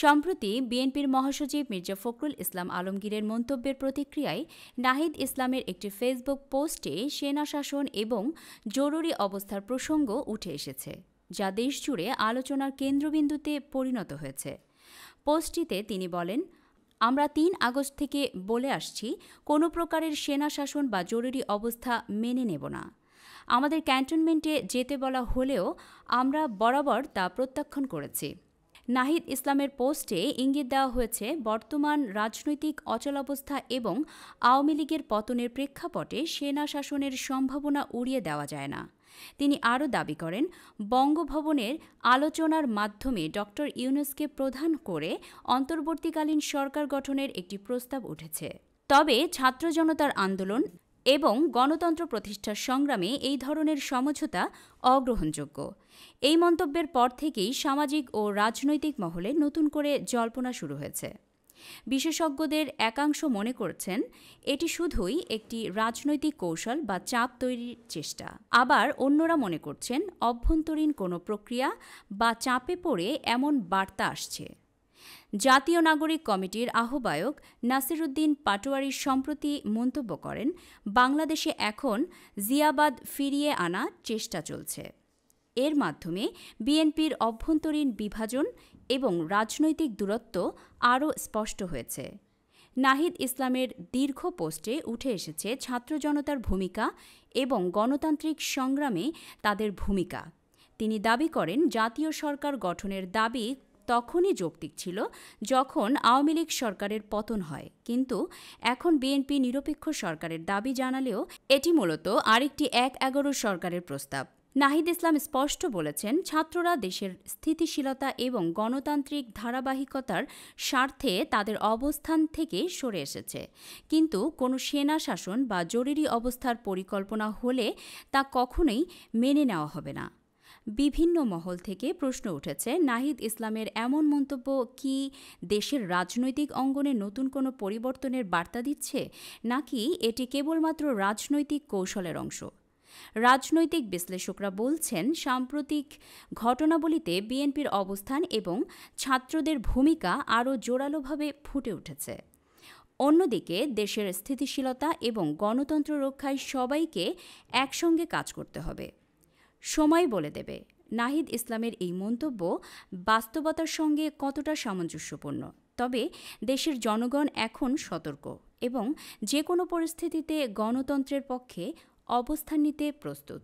সম্প্রতি বিএনপির মহাসচিব মির্জা ফখরুল ইসলাম আলমগীরের মন্তব্যের প্রতিক্রিয়ায় নাহিদ ইসলামের একটি ফেসবুক পোস্টে সেনা শাসন এবং জরুরি অবস্থার প্রসঙ্গ উঠে এসেছে, যা দেশজুড়ে আলোচনার কেন্দ্রবিন্দুতে পরিণত হয়েছে। পোস্টটিতে তিনি বলেন, আমরা ৩ আগস্ট থেকে বলে আসছি, কোনো প্রকারের সেনা শাসন বা জরুরি অবস্থা মেনে নেব না। আমাদের ক্যান্টনমেন্টে যেতে বলা হলেও আমরা বরাবর তা প্রত্যাখ্যান করেছি। নাহিদ ইসলামের পোস্টে ইঙ্গিত দেওয়া হয়েছে, বর্তমান রাজনৈতিক অচলাবস্থা এবং আওয়ামী লীগের পতনের প্রেক্ষাপটে সেনা শাসনের সম্ভাবনা উড়িয়ে দেওয়া যায় না। তিনি আরও দাবি করেন, বঙ্গভবনের আলোচনার মাধ্যমে ড. ইউনূসকে প্রধান করে অন্তর্বর্তীকালীন সরকার গঠনের একটি প্রস্তাব উঠেছে। তবে ছাত্র জনতার আন্দোলন এবং গণতন্ত্র প্রতিষ্ঠার সংগ্রামে এই ধরনের সমঝোতা অগ্রহণযোগ্য। এই মন্তব্যের পর থেকেই সামাজিক ও রাজনৈতিক মহলে নতুন করে জল্পনা শুরু হয়েছে। বিশেষজ্ঞদের একাংশ মনে করছেন, এটি শুধুই একটি রাজনৈতিক কৌশল বা চাপ তৈরির চেষ্টা। আবার অন্যরা মনে করছেন, অভ্যন্তরীণ কোনো প্রক্রিয়া বা চাপে পড়ে এমন বার্তা আসছে। জাতীয় নাগরিক কমিটির আহ্বায়ক নাসিরুদ্দিন পাটোয়ারী সম্প্রতি মন্তব্য করেন, বাংলাদেশে এখন জিয়াবাদ ফিরিয়ে আনার চেষ্টা চলছে। এর মাধ্যমে বিএনপির অভ্যন্তরীণ বিভাজন এবং রাজনৈতিক দূরত্ব আরও স্পষ্ট হয়েছে। নাহিদ ইসলামের দীর্ঘ পোস্টে উঠে এসেছে ছাত্র জনতার ভূমিকা এবং গণতান্ত্রিক সংগ্রামে তাদের ভূমিকা। তিনি দাবি করেন, জাতীয় সরকার গঠনের দাবি তখনই যৌক্তিক ছিল যখন আওয়ামী লীগ সরকারের পতন হয়, কিন্তু এখন বিএনপি নিরপেক্ষ সরকারের দাবি জানালেও এটি মূলত আরেকটি ১/১১ সরকারের প্রস্তাব। নাহিদ ইসলাম স্পষ্ট বলেছেন, ছাত্ররা দেশের স্থিতিশীলতা এবং গণতান্ত্রিক ধারাবাহিকতার স্বার্থে তাদের অবস্থান থেকে সরে এসেছে, কিন্তু কোনো সেনা শাসন বা জরুরি অবস্থার পরিকল্পনা হলে তা কখনোই মেনে নেওয়া হবে না। বিভিন্ন মহল থেকে প্রশ্ন উঠেছে, নাহিদ ইসলামের এমন মন্তব্য কি দেশের রাজনৈতিক অঙ্গনে নতুন কোনো পরিবর্তনের বার্তা দিচ্ছে, নাকি এটি কেবলমাত্র রাজনৈতিক কৌশলের অংশ? রাজনৈতিক বিশ্লেষকরা বলছেন, সাম্প্রতিক ঘটনাবলিতে বিএনপির অবস্থান এবং ছাত্রদের ভূমিকা আরও জোরালোভাবে ফুটে উঠেছে। অন্যদিকে দেশের স্থিতিশীলতা এবং গণতন্ত্র রক্ষায় সবাইকে একসঙ্গে কাজ করতে হবে। সময় বলে দেবে নাহিদ ইসলামের এই মন্তব্য বাস্তবতার সঙ্গে কতটা সামঞ্জস্যপূর্ণ। তবে দেশের জনগণ এখন সতর্ক এবং যে কোনো পরিস্থিতিতে গণতন্ত্রের পক্ষে অবস্থান নিতে প্রস্তুত।